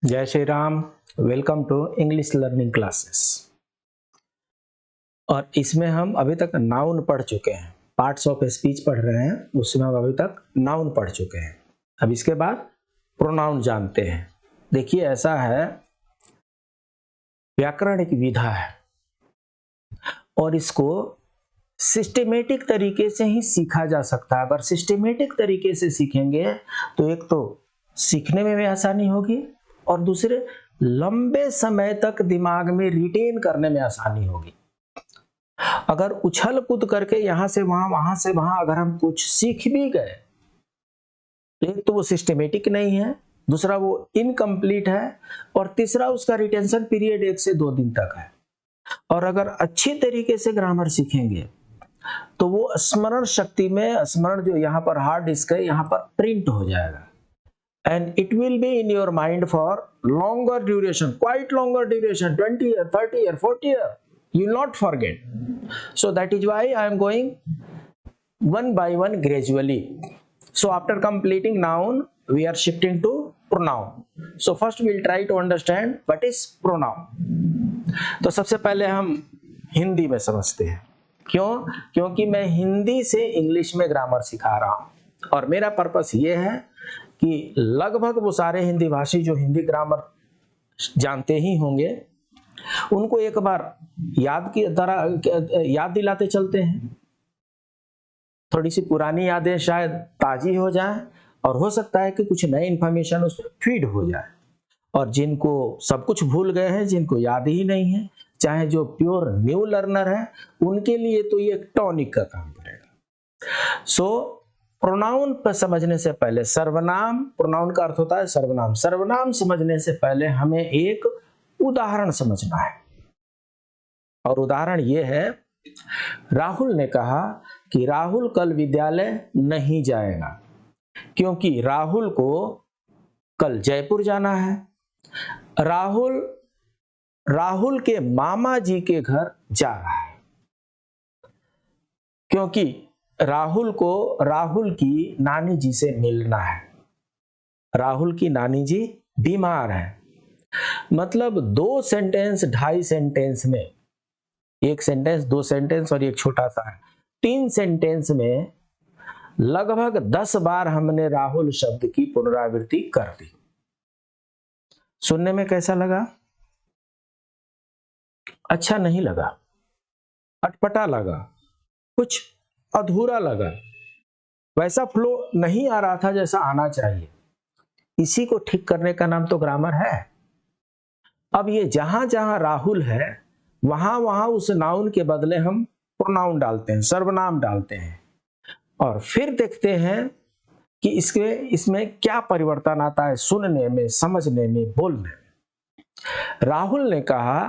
जय Shri Ram. Welcome to English learning classes. और इसमें हम अभी तक नाउन पढ़ चुके हैं, पार्ट्स ऑफ स्पीच पढ़ रहे हैं, उसमें हम अभी तक नाउन पढ़ चुके हैं। अब इसके बाद प्रोनाउन जानते हैं। देखिए, ऐसा है, व्याकरण एक विधा है और इसको सिस्टमेटिक तरीके से ही सीखा जा सकता है। अगर सिस्टमेटिक तरीके से सीखेंगे तो एक तो सीखने में भी आसानी होगी और दूसरे लंबे समय तक दिमाग में रिटेन करने में आसानी होगी। अगर उछल कूद करके यहां से वहां से वहां अगर हम कुछ सीख भी गए तो एक तो वो सिस्टमेटिक नहीं है, दूसरा वो इनकम्प्लीट है और तीसरा उसका रिटेंशन पीरियड 1 से 2 दिन तक है। और अगर अच्छी तरीके से ग्रामर सीखेंगे तो वो स्मरण शक्ति में, स्मरण जो यहाँ पर हार्ड डिस्क है यहाँ पर प्रिंट हो जाएगा and it will be in your mind for longer duration, quite longer duration, 20 year, 30 year, 40 year. You will not forget. So that is why I am going one by one gradually. So after completing noun, we are shifting to pronoun. So first we will try to understand what is pronoun. तो सबसे पहले हम हिंदी में समझते हैं। क्यों? क्योंकि मैं हिंदी से इंग्लिश में ग्रामर सिखा रहा हूं और मेरा पर्पस ये है कि लगभग वो सारे हिंदी भाषी जो हिंदी ग्रामर जानते ही होंगे उनको एक बार याद दिलाते चलते हैं। थोड़ी सी पुरानी यादें शायद ताजी हो जाए और हो सकता है कि कुछ नई इंफॉर्मेशन उसमें फीड हो जाए। और जिनको सब कुछ भूल गए हैं, जिनको याद ही नहीं है, चाहे जो प्योर न्यू लर्नर है, उनके लिए तो ये एक टॉनिक का काम करेगा। प्रोनाउन पर समझने से पहले, सर्वनाम, प्रोनाउन का अर्थ होता है सर्वनाम। सर्वनाम समझने से पहले हमें एक उदाहरण समझना है और उदाहरण यह है, राहुल ने कहा कि राहुल कल विद्यालय नहीं जाएगा क्योंकि राहुल को कल जयपुर जाना है। राहुल के मामा जी के घर जा रहा है क्योंकि राहुल को राहुल की नानी जी से मिलना है। राहुल की नानी जी बीमार है। मतलब 2 सेंटेंस, 2.5 सेंटेंस में, एक सेंटेंस, 2 सेंटेंस और एक छोटा सा है, 3 सेंटेंस में लगभग 10 बार हमने राहुल शब्द की पुनरावृत्ति कर दी। सुनने में कैसा लगा? अच्छा नहीं लगा, अटपटा लगा, कुछ अधूरा लगा, वैसा फ्लो नहीं आ रहा था जैसा आना चाहिए। इसी को ठीक करने का नाम तो ग्रामर है। अब ये जहां जहां राहुल है वहां वहां उस नाउन के बदले हम प्रोनाउन डालते हैं, सर्वनाम डालते हैं और फिर देखते हैं कि इसमें क्या परिवर्तन आता है सुनने में, समझने में, बोलने में। राहुल ने कहा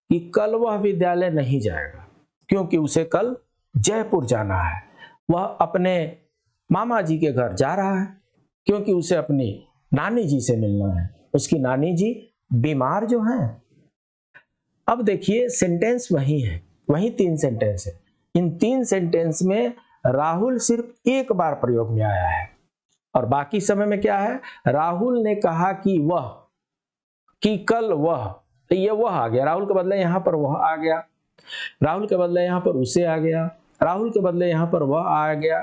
कि कल वह विद्यालय नहीं जाएगा क्योंकि उसे कल जयपुर जाना है। वह अपने मामा जी के घर जा रहा है क्योंकि उसे अपनी नानी जी से मिलना है। उसकी नानी जी बीमार जो हैं। अब देखिए, सेंटेंस वही है, वही 3 सेंटेंस है। इन 3 सेंटेंस में राहुल सिर्फ एक बार प्रयोग में आया है और बाकी समय में क्या है? राहुल ने कहा कि वह, कि कल वह, तो ये वह आ गया, राहुल के बदले यहां पर वह आ गया, राहुल के बदले यहां पर उसे आ गया, राहुल के बदले यहां पर वह आ गया,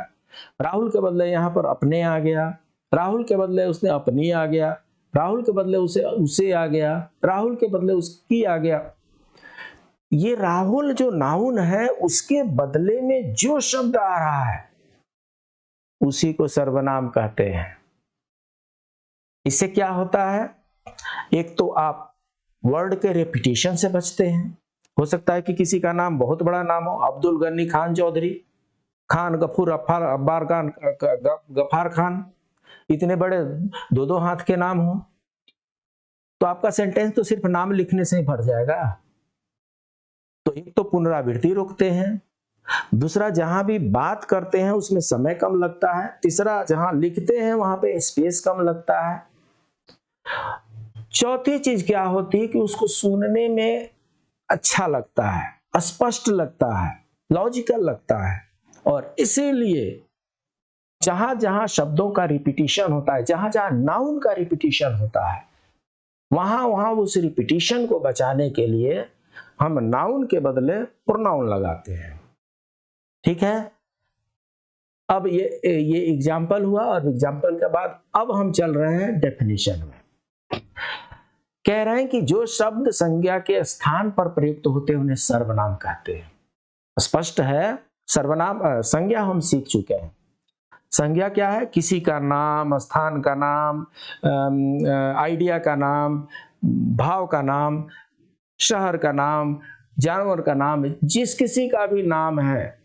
राहुल के बदले यहां पर अपने आ गया, राहुल के बदले उसने अपनी आ गया, राहुल के बदले उसे आ गया, राहुल के बदले उसकी आ गया। ये राहुल जो नाउन है उसके बदले में जो शब्द आ रहा है उसी को सर्वनाम कहते हैं। इससे क्या होता है? एक तो आप वर्ड के रेपिटेशन से बचते हैं। हो सकता है कि किसी का नाम बहुत बड़ा नाम हो, अब्दुल गनी खान चौधरी, खान गफूर अब्बार खान, गफार खान, इतने बड़े 2-2 हाथ के नाम हो तो आपका सेंटेंस तो सिर्फ नाम लिखने से ही भर जाएगा। तो एक तो पुनरावृत्ति रोकते हैं, दूसरा जहां भी बात करते हैं उसमें समय कम लगता है, तीसरा जहां लिखते हैं वहां पे स्पेस कम लगता है, चौथी चीज क्या होती है कि उसको सुनने में अच्छा लगता है, स्पष्ट लगता है, लॉजिकल लगता है। और इसीलिए जहां जहां शब्दों का रिपीटिशन होता है, जहां जहां नाउन का रिपीटिशन होता है, वहां वहां उस रिपीटिशन को बचाने के लिए हम नाउन के बदले प्रोनाउन लगाते हैं। ठीक है, अब ये एग्जाम्पल हुआ, और एग्जाम्पल के बाद अब हम चल रहे हैं डेफिनेशन में। कह रहे हैं कि जो शब्द संज्ञा के स्थान पर प्रयुक्त होते हैं उन्हें सर्वनाम कहते हैं। स्पष्ट है, सर्वनाम संज्ञा हम सीख चुके हैं। संज्ञा क्या है? किसी का नाम, स्थान का नाम, आइडिया का नाम, भाव का नाम, शहर का नाम, जानवर का नाम, जिस किसी का भी नाम है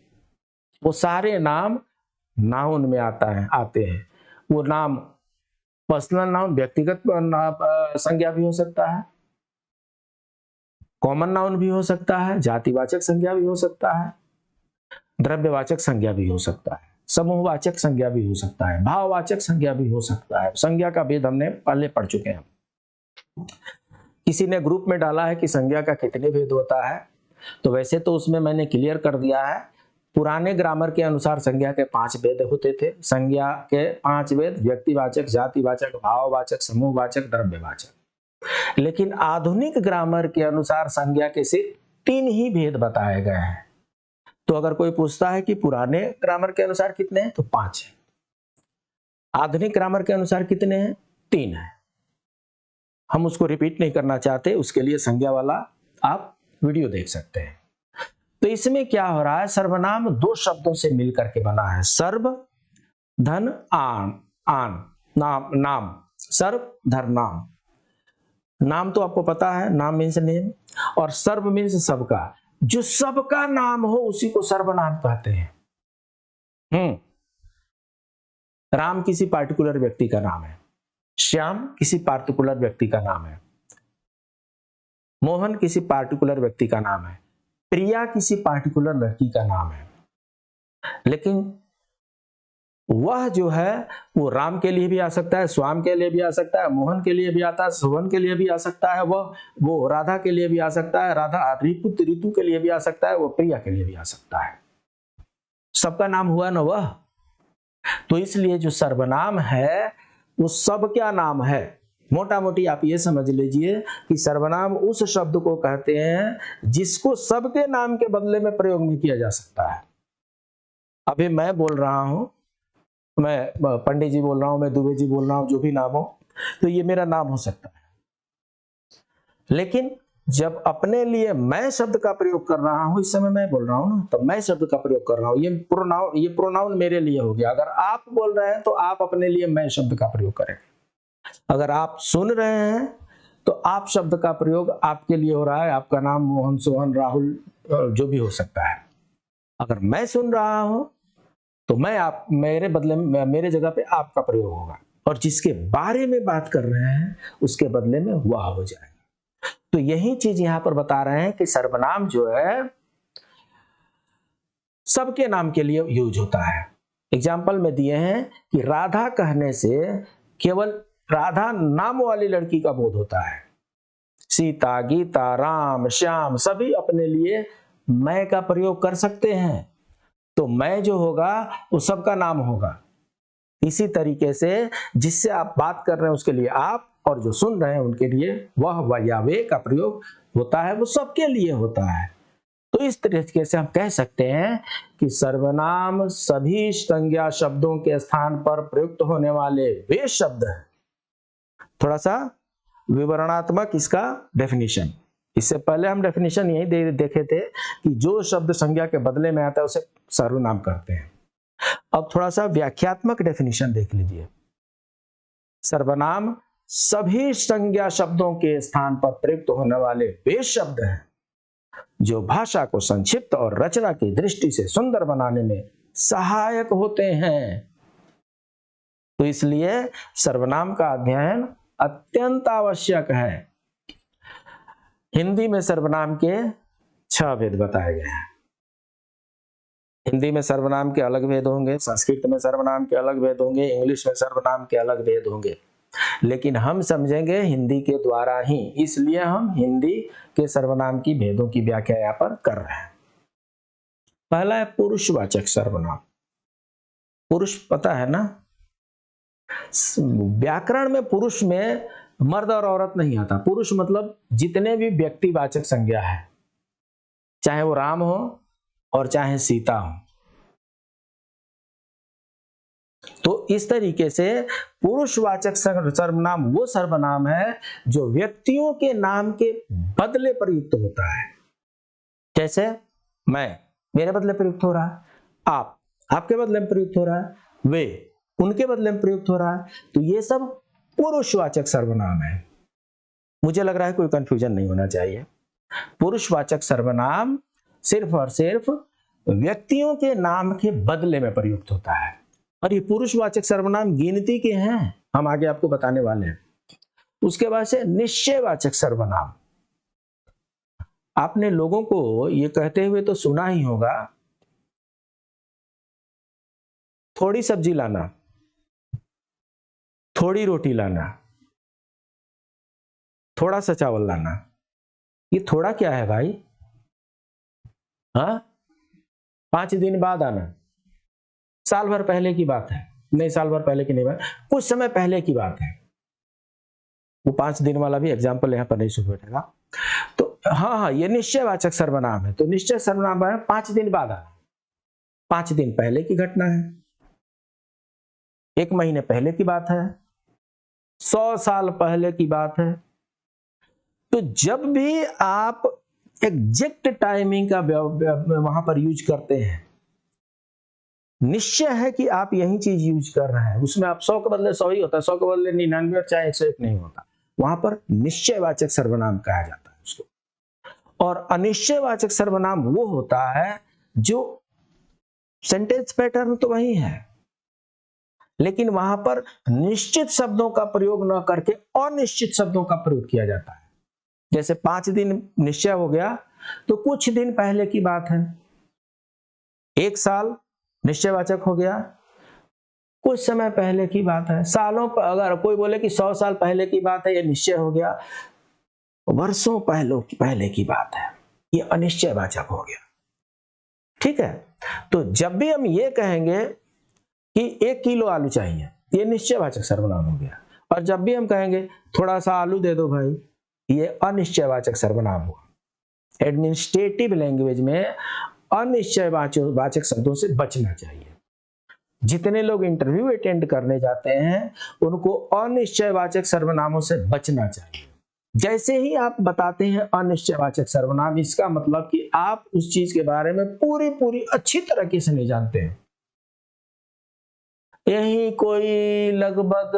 वो सारे नाम नाउन में आते हैं। वो नाम पर्सनल नाउन, व्यक्तिगत संज्ञा भी हो सकता है, कॉमन नाउन भी हो सकता है, जातिवाचक संज्ञा भी हो सकता है, द्रव्यवाचक संज्ञा भी हो सकता है, समूहवाचक संज्ञा भी हो सकता है, भाववाचक संज्ञा भी हो सकता है। संज्ञा का भेद हमने पहले पढ़ चुके हैं। किसी ने ग्रुप में डाला है कि संज्ञा का कितने भेद होता है, तो वैसे तो उसमें मैंने क्लियर कर दिया है। पुराने ग्रामर के अनुसार संज्ञा के 5 भेद होते थे। संज्ञा के 5 भेद: व्यक्तिवाचक, जातिवाचक, भाववाचक, समूहवाचक, द्रव्यवाचक। लेकिन आधुनिक ग्रामर के अनुसार संज्ञा के सिर्फ 3 ही भेद बताए गए हैं। तो अगर कोई पूछता है कि पुराने ग्रामर के अनुसार कितने हैं, तो 5 है। आधुनिक ग्रामर के अनुसार कितने हैं? 3 है। हम उसको रिपीट नहीं करना चाहते, उसके लिए संज्ञा वाला आप वीडियो देख सकते हैं। तो इसमें क्या हो रहा है, सर्वनाम 2 शब्दों से मिलकर के बना है। सर्व धन आन, नाम, नाम, सर्व धर नाम। नाम तो आपको पता है, नाम मीन्स नेम, और सर्व मीन्स सबका। जो सबका नाम हो उसी को सर्वनाम कहते हैं। राम किसी पार्टिकुलर व्यक्ति का नाम है, श्याम किसी पार्टिकुलर व्यक्ति का नाम है, मोहन किसी पार्टिकुलर व्यक्ति का नाम है, प्रिया किसी पार्टिकुलर लड़की का नाम है। लेकिन वह जो है वो राम के लिए भी आ सकता है, श्याम के लिए भी आ सकता है, मोहन के लिए भी आता है, शोभन के लिए भी आ सकता है, वो राधा के लिए भी आ सकता है, राधा ऋतु के लिए भी आ सकता है, वो प्रिया के लिए भी आ सकता है। सबका नाम हुआ ना वह। तो इसलिए जो सर्वनाम है वो सब क्या नाम है। मोटा मोटी आप ये समझ लीजिए कि सर्वनाम उस शब्द को कहते हैं जिसको सबके नाम के बदले में प्रयोग नहीं किया जा सकता है। अभी मैं बोल रहा हूं, मैं पंडित जी बोल रहा हूं, मैं दुबे जी बोल रहा हूं, जो भी नाम हो, तो ये मेरा नाम हो सकता है। लेकिन जब अपने लिए मैं शब्द का प्रयोग कर रहा हूं, इस समय मैं बोल रहा हूं ना, तो मैं शब्द का प्रयोग कर रहा हूं, ये प्रोनाउन मेरे लिए हो गया। अगर आप बोल रहे हैं तो आप अपने लिए मैं शब्द का प्रयोग करेंगे। अगर आप सुन रहे हैं तो आप शब्द का प्रयोग आपके लिए हो रहा है। आपका नाम मोहन, सोहन, राहुल जो भी हो सकता है। अगर मैं सुन रहा हूं तो मेरे बदले में, मेरे जगह पे आपका प्रयोग होगा, और जिसके बारे में बात कर रहे हैं उसके बदले में वह हो जाएगा। तो यही चीज यहां पर बता रहे हैं कि सर्वनाम जो है सबके नाम के लिए यूज होता है। एग्जाम्पल में दिए हैं कि राधा कहने से केवल राधा नाम वाली लड़की का बोध होता है। सीता, गीता, राम, श्याम सभी अपने लिए मैं का प्रयोग कर सकते हैं, तो मैं जो होगा वो सबका नाम होगा। इसी तरीके से जिससे आप बात कर रहे हैं उसके लिए आप, और जो सुन रहे हैं उनके लिए वह या वे का प्रयोग होता है, वो सबके लिए होता है। तो इस तरीके से हम कह सकते हैं कि सर्वनाम सभी संज्ञा शब्दों के स्थान पर प्रयुक्त होने वाले वे शब्द हैं। थोड़ा सा विवरणात्मक इसका डेफिनेशन, इससे पहले हम डेफिनेशन यही देखे थे कि जो शब्द संज्ञा के बदले में आता है उसे सर्वनाम कहते हैं। अब थोड़ा सा व्याख्यात्मक डेफिनेशन देख लीजिए। सर्वनाम सभी संज्ञा शब्दों के स्थान पर प्रयुक्त होने वाले वे शब्द हैं जो भाषा को संक्षिप्त और रचना की दृष्टि से सुंदर बनाने में सहायक होते हैं। तो इसलिए सर्वनाम का अध्ययन अत्यंत आवश्यक है। हिंदी में सर्वनाम के 6 भेद बताए गए हैं। हिंदी में सर्वनाम के अलग भेद होंगे, संस्कृत में सर्वनाम के अलग भेद होंगे, इंग्लिश में सर्वनाम के अलग भेद होंगे, लेकिन हम समझेंगे हिंदी के द्वारा ही, इसलिए हम हिंदी के सर्वनाम की भेदों की व्याख्या यहाँ पर कर रहे हैं। पहला है पुरुषवाचक सर्वनाम। पुरुष पता है ना, व्याकरण में पुरुष में मर्द और औरत नहीं आता। पुरुष मतलब जितने भी व्यक्तिवाचक संज्ञा है, चाहे वो राम हो और चाहे सीता हो। तो इस तरीके से पुरुषवाचक सर्वनाम वो सर्वनाम है जो व्यक्तियों के नाम के बदले प्रयुक्त होता है। जैसे मैं, मेरे बदले प्रयुक्त हो रहा है, आप, आपके बदले में प्रयुक्त हो रहा है, वे, उनके बदले में प्रयुक्त हो रहा है। तो ये सब पुरुषवाचक सर्वनाम है। मुझे लग रहा है कोई कंफ्यूजन नहीं होना चाहिए। पुरुषवाचक सर्वनाम सिर्फ और सिर्फ व्यक्तियों के नाम के बदले में प्रयुक्त होता है। और ये पुरुषवाचक सर्वनाम गिनती के हैं, हम आगे आपको बताने वाले हैं। उसके बाद से निश्चयवाचक सर्वनाम। आपने लोगों को ये कहते हुए तो सुना ही होगा, थोड़ी सब्जी लाना, थोड़ी रोटी लाना, थोड़ा सा चावल लाना। ये थोड़ा क्या है भाई? हाँ, 5 दिन बाद आना, साल भर पहले की बात है। नहीं, साल भर पहले की नहीं बात, कुछ समय पहले की बात है। वो 5 दिन वाला भी एग्जाम्पल यहाँ पर नहीं सुन बैठेगा। तो हाँ, ये निश्चयवाचक सर्वनाम है। तो निश्चय सर्वनाम है 5 दिन बाद आना, 5 दिन पहले की घटना है, 1 महीने पहले की बात है, 100 साल पहले की बात है। तो जब भी आप एग्जैक्ट टाइमिंग का वहां पर यूज करते हैं, निश्चय है कि आप यही चीज यूज कर रहे हैं, उसमें आप 100 के बदले 100 ही होता है, 100 के बदले 99 और चाहे 101 नहीं होता, वहां पर निश्चयवाचक सर्वनाम कहा जाता है उसको। और अनिश्चयवाचक सर्वनाम वो होता है जो सेंटेंस पैटर्न तो वही है, लेकिन वहां पर निश्चित शब्दों का प्रयोग न करके अनिश्चित शब्दों का प्रयोग किया जाता है। जैसे 5 दिन निश्चय हो गया तो कुछ दिन पहले की बात है, 1 साल निश्चयवाचक हो गया, कुछ समय पहले की बात है। सालों पर अगर कोई बोले कि 100 साल पहले की बात है, ये निश्चय हो गया, वर्षों पहले की बात है, ये अनिश्चयवाचक हो गया। ठीक है, तो जब भी हम ये कहेंगे कि 1 किलो आलू चाहिए, ये निश्चयवाचक सर्वनाम हो गया। और जब भी हम कहेंगे थोड़ा सा आलू दे दो भाई, ये अनिश्चयवाचक सर्वनाम हुआ। एडमिनिस्ट्रेटिव लैंग्वेज में अनिश्चयवाचक शब्दों से बचना चाहिए। जितने लोग इंटरव्यू अटेंड करने जाते हैं उनको अनिश्चयवाचक सर्वनामों से बचना चाहिए। जैसे ही आप बताते हैं अनिश्चयवाचक सर्वनाम, इसका मतलब कि आप उस चीज के बारे में पूरी अच्छी तरीके से नहीं जानते हैं। यही कोई लगभग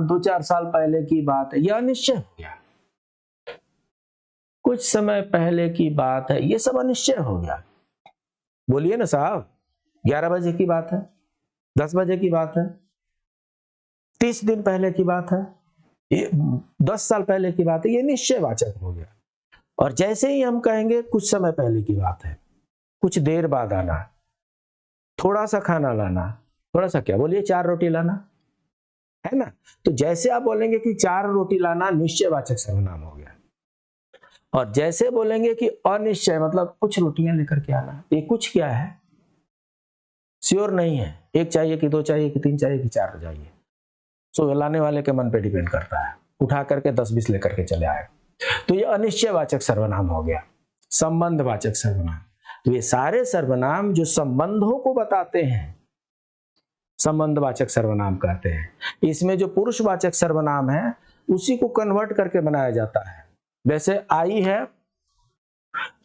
2-4 साल पहले की बात है, यह अनिश्चय हो गया। कुछ समय पहले की बात है, ये सब अनिश्चय हो गया। बोलिए ना साहब, 11 बजे की बात है, 10 बजे की बात है, 30 दिन पहले की बात है, ये 10 साल पहले की बात है, ये निश्चयवाचक हो गया। और जैसे ही हम कहेंगे कुछ समय पहले की बात है, कुछ देर बाद आना, थोड़ा सा खाना लाना, थोड़ा सा क्या बोलिए, 4 रोटी लाना, है ना। तो जैसे आप बोलेंगे कि 4 रोटी लाना, निश्चयवाचक सर्वनाम हो गया। और जैसे बोलेंगे कि अनिश्चय मतलब कुछ रोटियां लेकर के आना, ये कुछ क्या है, श्योर नहीं है, 1 चाहिए कि 2 चाहिए कि 3 चाहिए कि 4 चाहिए। सो लाने वाले के मन पे डिपेंड करता है, उठा करके 10-20 लेकर के चले आए। तो ये अनिश्चयवाचक सर्वनाम हो गया। संबंधवाचक सर्वनाम, तो ये सारे सर्वनाम जो संबंधों को बताते हैं संबंधवाचक सर्वनाम कहते हैं। इसमें जो पुरुषवाचक सर्वनाम है उसी को कन्वर्ट करके बनाया जाता है। जैसे आई है,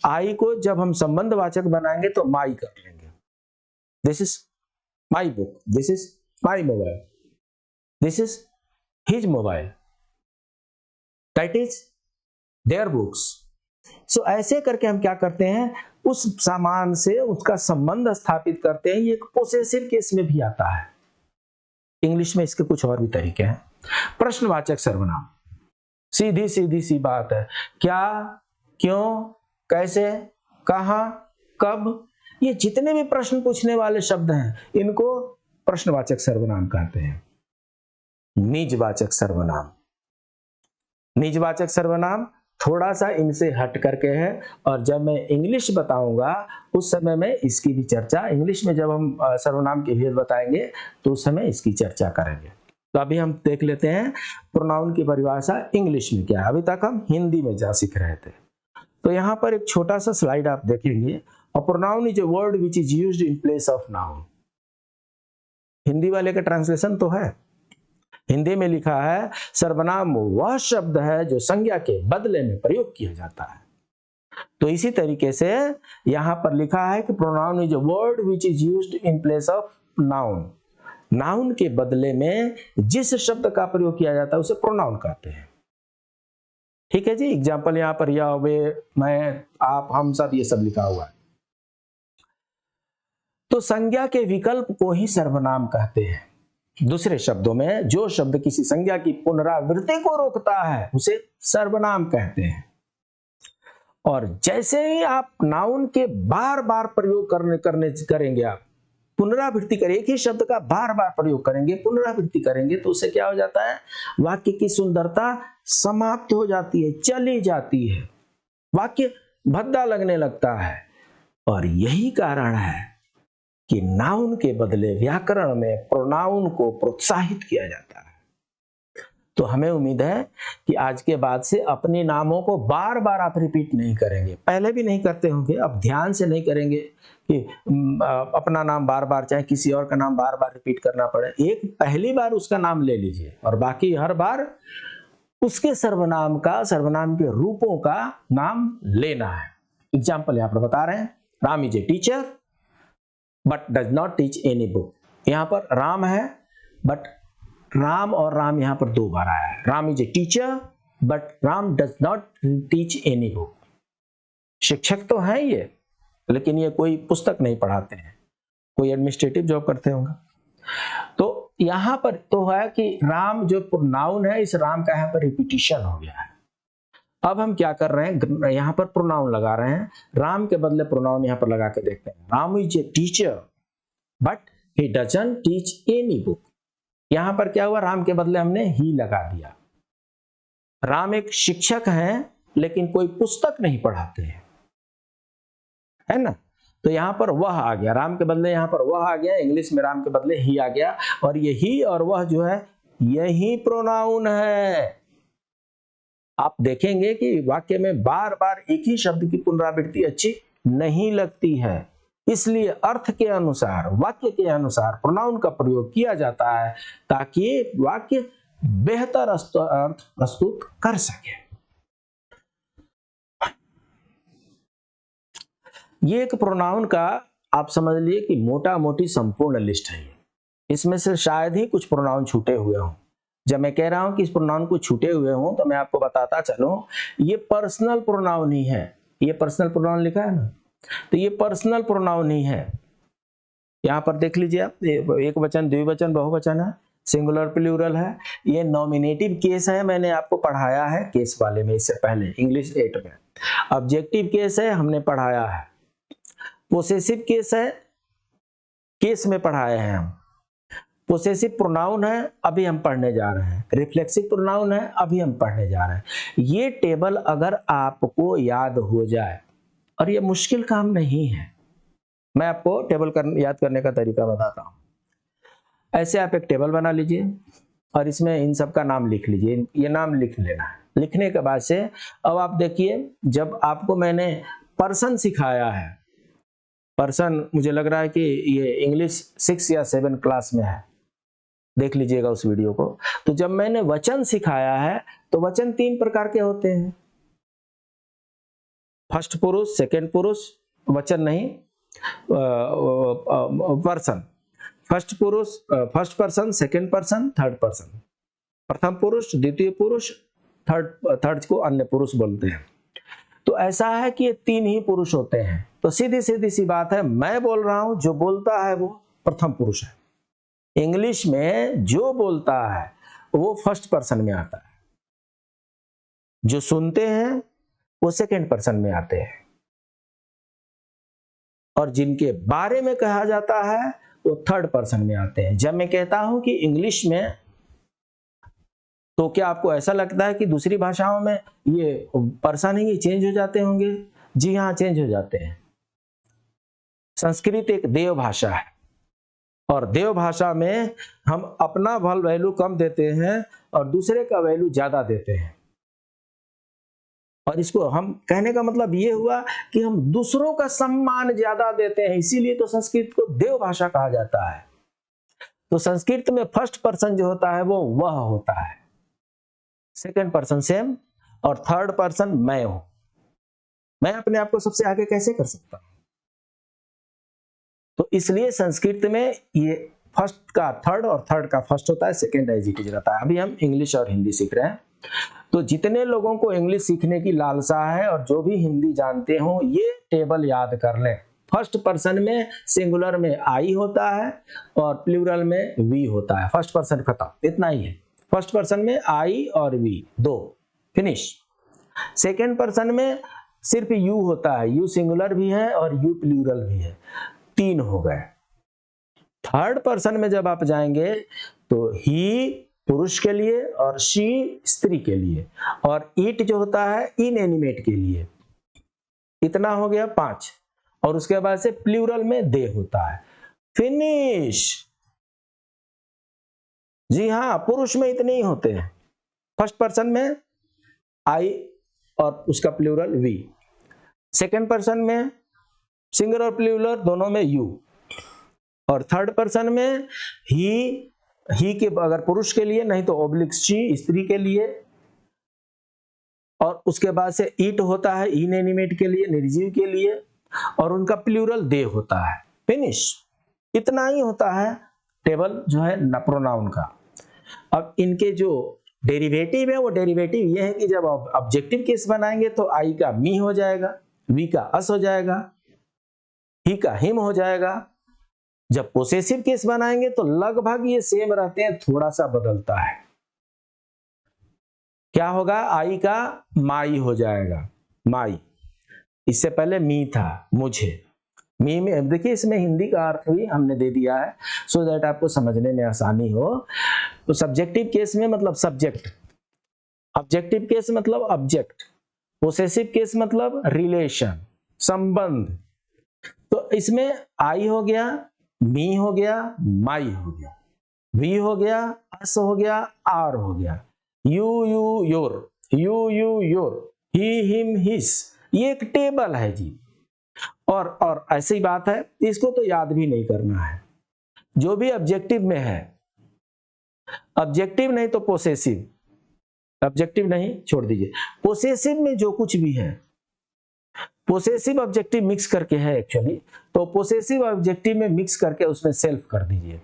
आई को जब हम संबंधवाचक बनाएंगे तो माई कर लेंगे। This is my book, this is my mobile, this is his mobile, that is their books. So ऐसे करके हम क्या करते हैं, उस सामान से उसका संबंध स्थापित करते हैं। ये एक पोसेसिव केस में भी आता है। इंग्लिश में इसके कुछ और भी तरीके हैं। प्रश्नवाचक सर्वनाम, सीधी सी बात है, क्या, क्यों, कैसे, कहां, कब, ये जितने भी प्रश्न पूछने वाले शब्द हैं इनको प्रश्नवाचक सर्वनाम कहते हैं। निजवाचक सर्वनाम, निजवाचक सर्वनाम थोड़ा सा इनसे हट करके है, और जब मैं इंग्लिश बताऊंगा उस समय में इसकी भी चर्चा, इंग्लिश में जब हम सर्वनाम के भेद बताएंगे तो उस समय इसकी चर्चा करेंगे। तो अभी हम देख लेते हैं प्रोनाउन की परिभाषा इंग्लिश में क्या है। अभी तक हम हिंदी में जा सीख रहे थे। तो यहाँ पर एक छोटा सा स्लाइड आप देखेंगे। A pronoun is a word which is used in place of noun. Hindi वाले का ट्रांसलेशन तो है, हिंदी में लिखा है सर्वनाम वह शब्द है जो संज्ञा के बदले में प्रयोग किया जाता है। तो इसी तरीके से यहां पर लिखा है कि pronoun is a word which is used in place of noun. Noun के बदले में जिस शब्द का प्रयोग किया जाता है उसे प्रोनाउन कहते हैं। ठीक है जी। एग्जाम्पल यहां पर यह, वे, मैं, आप, हम सब, ये सब लिखा हुआ है। तो संज्ञा के विकल्प को ही सर्वनाम कहते हैं। दूसरे शब्दों में जो शब्द किसी संज्ञा की पुनरावृत्ति को रोकता है उसे सर्वनाम कहते हैं। और जैसे ही आप नाउन के बार बार प्रयोग करेंगे, आप पुनरावृत्ति करें, एक ही शब्द का बार बार प्रयोग करेंगे, पुनरावृत्ति करेंगे, तो उससे क्या हो जाता है, वाक्य की सुंदरता समाप्त हो जाती है, चली जाती है, वाक्य भद्दा लगने लगता है। और यही कारण है कि नाउन के बदले व्याकरण में प्रोनाउन को प्रोत्साहित किया जाता है। तो हमें उम्मीद है कि आज के बाद से अपने नामों को बार बार आप रिपीट नहीं करेंगे। पहले भी नहीं करते होंगे, अब ध्यान से नहीं करेंगे कि अपना नाम बार बार, चाहे किसी और का नाम बार बार रिपीट करना पड़े। एक पहली बार उसका नाम ले लीजिए और बाकी हर बार उसके सर्वनाम के रूपों का नाम लेना है। एग्जाम्पल यहाँ पर बता रहे हैं, Ram is a teacher but does not teach any book. यहाँ पर राम है, बट राम और राम यहाँ पर 2 बार आया है। Ram is a teacher but Ram does not teach any book. शिक्षक तो हैं ये, लेकिन ये कोई पुस्तक नहीं पढ़ाते हैं, कोई एडमिनिस्ट्रेटिव जॉब करते होंगे। तो यहाँ पर तो है कि राम जो प्रोनाउन है, इस राम का यहाँ पर रिपीटिशन हो गया है। अब हम क्या कर रहे हैं, यहाँ पर प्रोनाउन लगा रहे हैं, राम के बदले प्रोनाउन यहाँ पर लगा के देखते हैं। Ram is a teacher but he doesn't teach any book. यहां पर क्या हुआ, राम के बदले हमने ही लगा दिया। राम एक शिक्षक हैं लेकिन कोई पुस्तक नहीं पढ़ाते हैं, है ना। तो यहां पर वह आ गया, राम के बदले यहां पर वह आ गया, इंग्लिश में राम के बदले ही आ गया। और ये ही और वह जो है, यही प्रोनाउन है। आप देखेंगे कि वाक्य में बार बार एक ही शब्द की पुनरावृत्ति अच्छी नहीं लगती है, इसलिए अर्थ के अनुसार, वाक्य के अनुसार प्रोनाउन का प्रयोग किया जाता है ताकि वाक्य बेहतर अर्थ प्रस्तुत कर सके। ये एक प्रोनाउन का आप समझ लिए कि मोटा मोटी संपूर्ण लिस्ट है। इसमें से शायद ही कुछ प्रोनाउन छूटे हुए हों। जब मैं कह रहा हूं कि इस प्रोनाउन को छूटे हुए हों तो मैं आपको बताता चलूं, ये पर्सनल प्रोनाउन ही है। ये पर्सनल प्रोनाउन लिखा है ना, तो ये पर्सनल प्रोनाउन ही है। यहां पर देख लीजिए आप, एक वचन, द्विवचन, बहुवचन है, सिंगुलर प्लूरल है। ये नॉमिनेटिव केस है, मैंने आपको पढ़ाया है केस वाले में इससे पहले, इंग्लिश 8 में। ऑब्जेक्टिव केस है, हमने पढ़ाया है। पोसेसिव केस है, केस में पढ़ाए हैं हम। पोसेसिव प्रोनाउन है, अभी हम पढ़ने जा रहे हैं। रिफ्लेक्सिव प्रोनाउन है, अभी हम पढ़ने जा रहे हैं। ये टेबल अगर आपको याद हो जाए, और ये मुश्किल काम नहीं है, मैं आपको टेबल याद करने का तरीका बताता हूं। ऐसे आप एक टेबल बना लीजिए और इसमें इन सब का नाम लिख लीजिए। ये नाम लिख लेना है। लिखने के बाद से अब आप देखिए, जब आपको मैंने पर्सन सिखाया है, पर्सन मुझे लग रहा है कि ये इंग्लिश 6 या 7 क्लास में है, देख लीजिएगा उस वीडियो को। तो जब मैंने वचन सिखाया है तो वचन 3 प्रकार के होते हैं, फर्स्ट पुरुष, सेकंड पुरुष, वचन नहीं, पर्सन। फर्स्ट पुरुष, first person, second person, third person. प्रथम पुरुष, द्वितीय पुरुष, थर्ड को अन्य पुरुष बोलते हैं। तो ऐसा है कि ये 3 ही पुरुष होते हैं। तो सीधी सीधी सी बात है, मैं बोल रहा हूं, जो बोलता है वो प्रथम पुरुष है। इंग्लिश में जो बोलता है वो फर्स्ट पर्सन में आता है, जो सुनते हैं वो सेकंड पर्सन में आते हैं, और जिनके बारे में कहा जाता है वो थर्ड पर्सन में आते हैं। जब मैं कहता हूं कि इंग्लिश में, तो क्या आपको ऐसा लगता है कि दूसरी भाषाओं में ये पर्सन ही चेंज हो जाते होंगे? जी हाँ, चेंज हो जाते हैं। संस्कृत एक देव भाषा है, और देव भाषा में हम अपना वैल्यू कम देते हैं और दूसरे का वैल्यू ज्यादा देते हैं। और इसको हम कहने का मतलब ये हुआ कि हम दूसरों का सम्मान ज्यादा देते हैं, इसीलिए तो संस्कृत को देव भाषा कहा जाता है। तो संस्कृत में फर्स्ट पर्सन जो होता है वो वह होता है, सेकंड पर्सन सेम, और थर्ड पर्सन मैं हूं। मैं अपने आप को सबसे आगे कैसे कर सकता हूं? तो इसलिए संस्कृत में ये फर्स्ट का थर्ड और थर्ड का फर्स्ट होता है, सेकंड एडजेक्टिव रहता है। अभी हम इंग्लिश और हिंदी सीख रहे हैं, तो जितने लोगों को इंग्लिश सीखने की लालसा है और जो भी हिंदी जानते हो, ये टेबल याद कर लें। फर्स्ट पर्सन में सिंगुलर में आई होता है और प्लूरल में वी होता है। फर्स्ट पर्सन खत्म, इतना ही है। फर्स्ट पर्सन में आई और वी, दो, फिनिश। सेकंड पर्सन में सिर्फ यू होता है, यू सिंगुलर भी है और यू प्लूरल भी है, तीन हो गए। थर्ड पर्सन में जब आप जाएंगे तो ही पुरुष के लिए और शी स्त्री के लिए, और इट जो होता है इनएनिमेट के लिए। इतना हो गया 5, और उसके बाद से प्लूरल में दे होता है, फिनिश। जी हाँ, पुरुष में इतने ही होते हैं। फर्स्ट पर्सन में आई और उसका प्लूरल वी, सेकंड पर्सन में सिंगुलर और प्लूरल दोनों में यू, और थर्ड पर्सन में ही के अगर पुरुष के लिए, नहीं तो ओब्लिक शी स्त्री के लिए, और उसके बाद से इट होता है इनएनिमेट के लिए, निर्जीव के लिए, और उनका प्लूरल दे होता है, फिनिश। इतना ही होता है टेबल जो है प्रोनाउन का। अब इनके जो डेरिवेटिव है वो डेरिवेटिव ये है कि जब ऑब्जेक्टिव केस बनाएंगे तो आई का मी हो जाएगा, वी का अस हो जाएगा, ही का हिम हो जाएगा। जब पोसेसिव केस बनाएंगे तो लगभग ये सेम रहते हैं, थोड़ा सा बदलता है। क्या होगा? आई का माई हो जाएगा, माई। इससे पहले मी था, मुझे। मी में देखिए, इसमें हिंदी का अर्थ भी हमने दे दिया है सो दैट आपको समझने में आसानी हो। तो सब्जेक्टिव केस में मतलब सब्जेक्ट, ऑब्जेक्टिव केस मतलब ऑब्जेक्ट, पोसेसिव केस मतलब रिलेशन, संबंध। तो इसमें आई हो गया, मी हो गया, माई हो गया, वी हो गया, अस हो गया, आर हो गया, you your, you your, he him his. ये एक टेबल है जी। और ऐसी बात है, इसको तो याद भी नहीं करना है। जो भी ऑब्जेक्टिव में है, ऑब्जेक्टिव नहीं तो पोसेसिव, ऑब्जेक्टिव नहीं छोड़ दीजिए, पोसेसिव में जो कुछ भी है, पोसेसिव ऑब्जेक्टिव मिक्स करके है एक्चुअली, तो पोसेसिव ऑब्जेक्टिव में मिक्स करके उसमें सेल्फ कर दीजिए।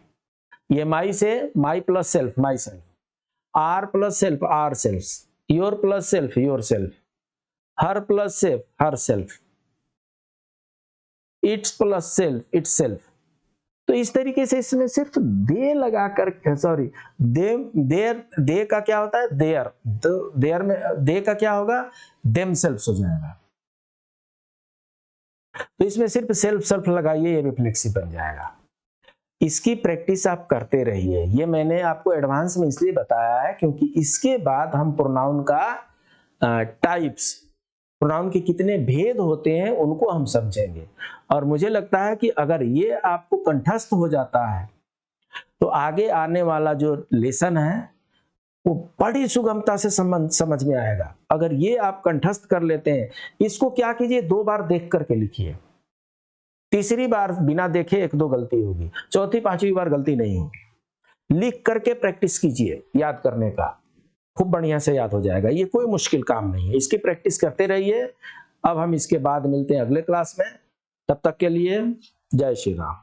ये माई से my plus self, my self, our plus self, our self, your plus self, your self, her plus self, her self, its plus self, its self. तो इस तरीके से इसमें सिर्फ दे लगाकर, सॉरी, दे का क्या होता है? देयर, देयर में दे का क्या होगा? देम सेल्फ हो जाएगा। तो इसमें सिर्फ सेल्फ लगाइए, ये रिफ्लेक्सिव बन जाएगा। इसकी प्रैक्टिस आप करते रहिए। ये मैंने आपको एडवांस में इसलिए बताया है क्योंकि इसके बाद हम प्रोनाउन का टाइप्स, प्रोनाउन के कितने भेद होते हैं उनको हम समझेंगे। और मुझे लगता है कि अगर ये आपको कंठस्थ हो जाता है तो आगे आने वाला जो लेसन है वो बड़ी सुगमता से समझ में आएगा। अगर ये आप कंठस्थ कर लेते हैं, इसको क्या कीजिए, 2 बार देख करके लिखिए। तीसरी बार बिना देखे 1-2 गलती होगी, चौथी 5वीं बार गलती नहीं होगी। लिख करके प्रैक्टिस कीजिए याद करने का, खूब बढ़िया से याद हो जाएगा। ये कोई मुश्किल काम नहीं है, इसकी प्रैक्टिस करते रहिए। अब हम इसके बाद मिलते हैं अगले क्लास में, तब तक के लिए जय श्री राम।